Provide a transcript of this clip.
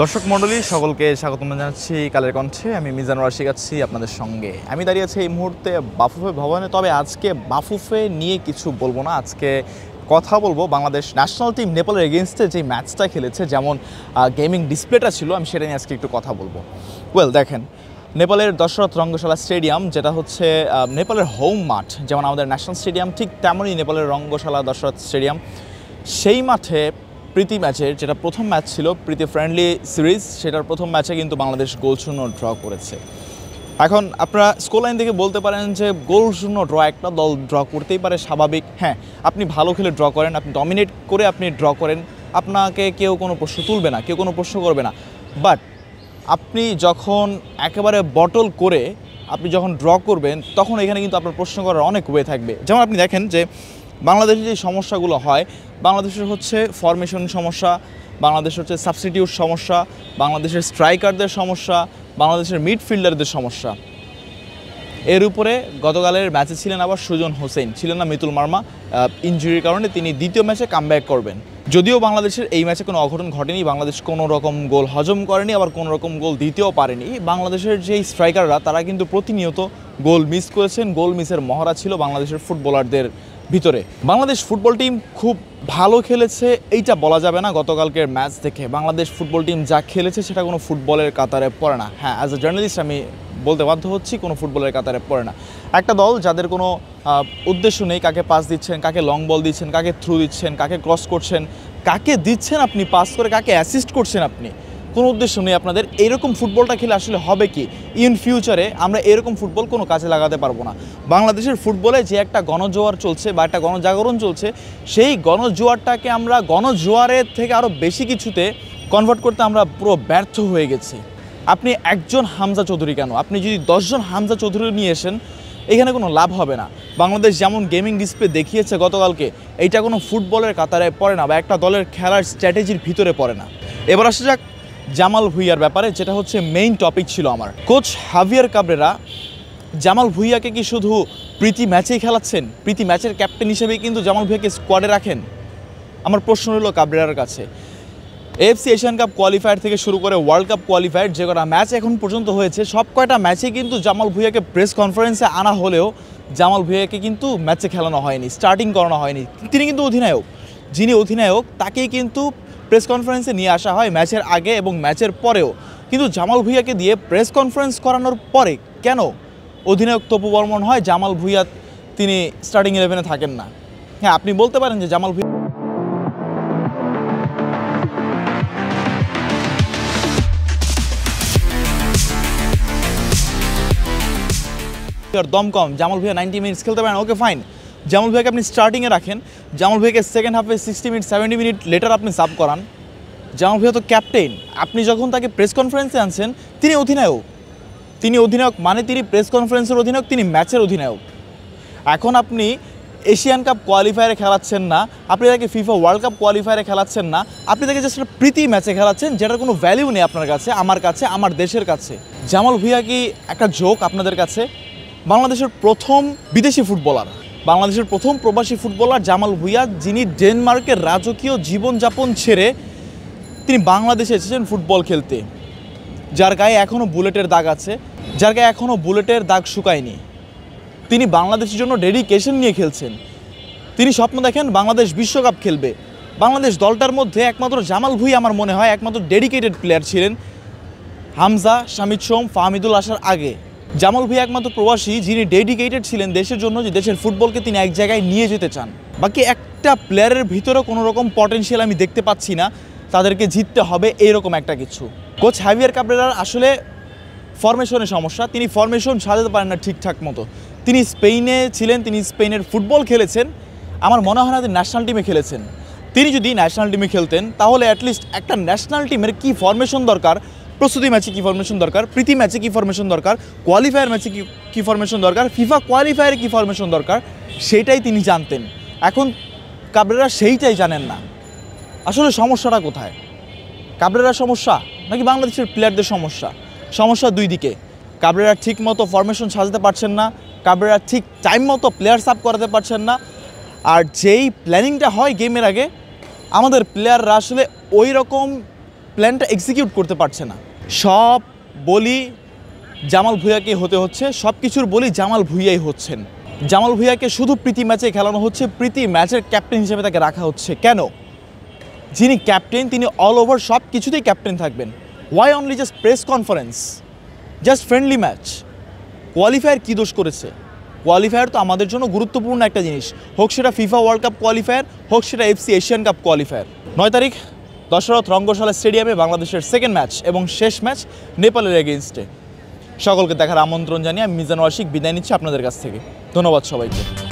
দর্শক মণ্ডলী সকলকে স্বাগতম জানাচ্ছি কালের কণ্ঠে। আমি মিজানুর আশিক আছি আপনাদের সঙ্গে। আমি দাঁড়িয়ে আছি এই মুহূর্তে বাফুফে ভবনে। তবে আজকে বাফুফে নিয়ে কিছু বলবো না, আজকে কথা বলবো বাংলাদেশ ন্যাশনাল টিম নেপালের এগেনস্টে যে ম্যাচটা খেলেছে, যেমন গেমিং ডিসপ্লেটা ছিল, আমি সেটা নিয়ে আজকে একটু কথা বলবো। দেখেন, নেপালের দশরথ রঙ্গশালা স্টেডিয়াম, যেটা হচ্ছে নেপালের হোম মাঠ, যেমন আমাদের ন্যাশনাল স্টেডিয়াম ঠিক তেমনই নেপালের রঙ্গশালা দশরথ স্টেডিয়াম। সেই মাঠে প্রীতি ম্যাচের যেটা প্রথম ম্যাচ ছিল, প্রীতি ফ্রেন্ডলি সিরিজ, সেটার প্রথম ম্যাচে কিন্তু বাংলাদেশ গোল শূন্য ড্র করেছে। এখন আপনারা স্কোর লাইন থেকে বলতে পারেন যে গোল শূন্য ড্র, একটা দল ড্র করতেই পারে, স্বাভাবিক। হ্যাঁ, আপনি ভালো খেলে ড্র করেন, আপনি ডমিনেট করে আপনি ড্র করেন, আপনাকে কেউ কোনো প্রশ্ন তুলবে না, কেউ কোনো প্রশ্ন করবে না। বাট আপনি যখন একেবারে বটল করে আপনি যখন ড্র করবেন, তখন এখানে কিন্তু আপনার প্রশ্ন করার অনেক ওয়ে থাকবে। যেমন আপনি দেখেন যে বাংলাদেশের যে সমস্যাগুলো হয়, বাংলাদেশের হচ্ছে ফরমেশন সমস্যা, বাংলাদেশের হচ্ছে সাবস্টিটিউট সমস্যা, বাংলাদেশের স্ট্রাইকারদের সমস্যা, বাংলাদেশের মিডফিল্ডারদের সমস্যা। এর উপরে গতকালের ম্যাচে ছিলেন আবার সুজন হোসেন, ছিলেন না মিতুল মার্মা। ইনজুরির কারণে তিনি দ্বিতীয় ম্যাচে কামব্যাক করবেন। যদিও বাংলাদেশের এই ম্যাচে কোনো অঘটন ঘটেনি, বাংলাদেশ কোনো রকম গোল হজম করেনি, আবার কোনো রকম গোল দিতেও পারেনি। বাংলাদেশের যেই স্ট্রাইকাররা তারা কিন্তু প্রতিনিয়ত গোল মিস করেছেন। গোল মিসের মহড়া ছিল বাংলাদেশের ফুটবলারদের ভিতরে। বাংলাদেশ ফুটবল টিম খুব ভালো খেলেছে এইটা বলা যাবে না। গতকালকের ম্যাচ দেখে বাংলাদেশ ফুটবল টিম যা খেলেছে সেটা কোনো ফুটবলের কাতারে পড়ে না। হ্যাঁ, অ্যাজ এ জার্নালিস্ট আমি বলতে বাধ্য হচ্ছি, কোনো ফুটবলের কাতারে পড়ে না। একটা দল যাদের কোনো উদ্দেশ্য নেই, কাকে পাস দিচ্ছেন, কাকে লং বল দিচ্ছেন, কাকে থ্রু দিচ্ছেন, কাকে ক্রস করছেন, কাকে দিচ্ছেন আপনি পাস করে, কাকে অ্যাসিস্ট করছেন আপনি, কোনো উদ্দেশ্য নেই আপনাদের। এইরকম ফুটবলটা খেলে আসলে হবে কি? ইন ফিউচারে আমরা এরকম ফুটবল কোনো কাজে লাগাতে পারবো না। বাংলাদেশের ফুটবলে যে একটা গণজোয়ার চলছে বা একটা গণজাগরণ চলছে, সেই গণজোয়ারটাকে আমরা গণজোয়ারের থেকে আরও বেশি কিছুতে কনভার্ট করতে আমরা পুরো ব্যর্থ হয়ে গেছি। আপনি একজন হামজা চৌধুরী কেন, আপনি যদি 10 জন হামজা চৌধুরী নিয়ে আসেন, এখানে কোনো লাভ হবে না। বাংলাদেশ যেমন গেমিং ডিসপ্লে দেখিয়েছে গতকালকে, এইটা কোনো ফুটবলের কাতারে পড়ে না বা একটা দলের খেলার স্ট্র্যাটেজির ভিতরে পড়ে না। এবার আসা যাক জামাল ভুঁইয়ার ব্যাপারে, যেটা হচ্ছে মেইন টপিক ছিল আমার। কোচ হাভিয়ার কাবরেরা জামাল ভুঁইয়াকে কি শুধু প্রীতি ম্যাচেই খেলাচ্ছেন? প্রীতি ম্যাচের ক্যাপ্টেন হিসেবেই কিন্তু জামাল ভুঁইয়াকে স্কোয়াডে রাখেন? আমার প্রশ্ন হলো কাবরেরার কাছে। এএফসি এশিয়ান কাপ কোয়ালিফায়ার থেকে শুরু করে ওয়ার্ল্ড কাপ কোয়ালিফায়ার যে কটা ম্যাচ এখন পর্যন্ত হয়েছে, সব কয়টা ম্যাচে কিন্তু জামাল ভুঁইয়াকে প্রেস কনফারেন্সে আনা হলেও জামাল ভুঁইয়াকে কিন্তু ম্যাচে খেলানো হয়নি, স্টার্টিং করানো হয়নি। তিনি কিন্তু অধিনায়ক, যিনি অধিনায়ক তাকেই কিন্তু প্রেস কনফারেন্সে নিয়ে আসা হয় ম্যাচের আগে এবং ম্যাচের পরেও। কিন্তু জামাল ভুঁইয়াকে দিয়ে প্রেস কনফারেন্স করানোর পরে কেন অধিনায়ক তপু বর্মন হয়, জামাল ভুঁইয়া তিনি স্টার্টিং 11-এ থাকেন না? হ্যাঁ, আপনি বলতে পারেন যে জামাল ভুঁইয়া দম কম, জামাল ভুঁইয়া 90 মিনিটস খেলতে পারেন, ওকে ফাইন। জামাল ভুঁইয়াকে আপনি স্টার্টিংয়ে রাখেন, জামাল ভুঁইয়াকে সেকেন্ড হাফে 60 মিনিট 70 মিনিট লেটার আপনি সাব করান। জামাল ভুঁইয়া তো ক্যাপ্টেন, আপনি যখন তাকে প্রেস কনফারেন্সে আনছেন, তিনি অধিনায়ক। তিনি অধিনায়ক মানে তিনি প্রেস কনফারেন্সের অধিনায়ক, তিনি ম্যাচের অধিনায়ক। এখন আপনি এশিয়ান কাপ কোয়ালিফায়ারে খেলাচ্ছেন না, আপনি তাকে ফিফা ওয়ার্ল্ড কাপ কোয়ালিফায়ারে খেলাচ্ছেন না, আপনি তাকে জাস্ট একটা প্রীতি ম্যাচে খেলাচ্ছেন, যেটার কোনো ভ্যালিউ নেই আপনার কাছে, আমার কাছে, আমার দেশের কাছে। জামাল ভুঁইয়া কি একটা জোক আপনাদের কাছে? বাংলাদেশের প্রথম বিদেশি ফুটবলার, বাংলাদেশের প্রথম প্রবাসী ফুটবলার জামাল ভুঁইয়া, যিনি ডেনমার্কের রাজকীয় জীবনযাপন ছেড়ে তিনি বাংলাদেশে এসেছেন ফুটবল খেলতে। যার গায়ে এখনও বুলেটের দাগ আছে, যার গায়ে এখনও বুলেটের দাগ শুকায়নি। তিনি বাংলাদেশের জন্য ডেডিকেশন নিয়ে খেলছেন। তিনি স্বপ্ন দেখেন বাংলাদেশ বিশ্বকাপ খেলবে। বাংলাদেশ দলটার মধ্যে একমাত্র জামাল ভুঁইয়া আমার মনে হয় একমাত্র ডেডিকেটেড প্লেয়ার ছিলেন হামজা, শামিদ সোম, ফাহমিদুল আসার আগে। জামাল ভুঁইয়া একমাত্র প্রবাসী যিনি ডেডিকেটেড ছিলেন দেশের জন্য, যে দেশের ফুটবলকে তিনি এক জায়গায় নিয়ে যেতে চান। বাকি একটা প্লেয়ারের ভিতরে কোনো রকম পটেনশিয়াল আমি দেখতে পাচ্ছি না, তাদেরকে জিততে হবে এইরকম একটা কিছু। কোচ হাভিয়ার কাবরেরার আসলে ফরমেশনের সমস্যা, তিনি ফরমেশন সাজাতে পারেন না ঠিকঠাক মতো। তিনি স্পেনে ছিলেন, তিনি স্পেনের ফুটবল খেলেছেন, আমার মনে হয় না তিনি ন্যাশনাল টিমে খেলেছেন। তিনি যদি ন্যাশনাল টিমে খেলতেন তাহলে অ্যাটলিস্ট একটা ন্যাশনাল টিমের কী ফরমেশন দরকার, প্রস্তুতি ম্যাচে কী ফরমেশন দরকার, প্রীতি ম্যাচে কী ফরমেশন দরকার, কোয়ালিফায়ার ম্যাচে কী ফরমেশন দরকার, ফিফা কোয়ালিফায়ারে কী ফরমেশন দরকার, সেটাই তিনি জানতেন। এখন কাবরেরা সেইটাই জানেন না। আসলে সমস্যাটা কোথায়? কাবরেরার সমস্যা নাকি বাংলাদেশের প্লেয়ারদের সমস্যা? সমস্যা দুই দিকে। কাবরেরা ঠিক মতো ফরমেশন সাজাতে পারছেন না, কাবরেরা ঠিক টাইম মতো প্লেয়ার সাব করাতে পারছেন না। আর যেই প্ল্যানিংটা হয় গেমের আগে, আমাদের প্লেয়াররা আসলে ওই রকম প্ল্যানটা এক্সিকিউট করতে পারছে না। সব বলি জামাল ভুঁইয়াকে হতে হচ্ছে, সব কিছুর বলি জামাল ভুঁইয়াই হচ্ছেন। জামাল ভুঁইয়াকে শুধু প্রীতি ম্যাচে খেলানো হচ্ছে, প্রীতি ম্যাচের ক্যাপ্টেন হিসেবে তাকে রাখা হচ্ছে। কেন? যিনি ক্যাপ্টেন তিনি অল ওভার সব কিছুতেই ক্যাপ্টেন থাকবেন। Why only just press conference, just friendly match? Qualifier কী দোষ করেছে? কোয়ালিফায়ার তো আমাদের জন্য গুরুত্বপূর্ণ একটা জিনিস, হোক সেটা ফিফা ওয়ার্ল্ড কাপ কোয়ালিফায়ার, হোক সেটা এফসি এশিয়ান কাপ কোয়ালিফায়ার। 9 তারিখ দশরথ রঙ্গশালা স্টেডিয়ামে বাংলাদেশের সেকেন্ড ম্যাচ এবং শেষ ম্যাচ নেপালের এগেইনস্টে। সকলকে দেখার আমন্ত্রণ জানিয়ে আমি মিজানুর আশিক বিদায় নিচ্ছি আপনাদের কাছ থেকে। ধন্যবাদ সবাইকে।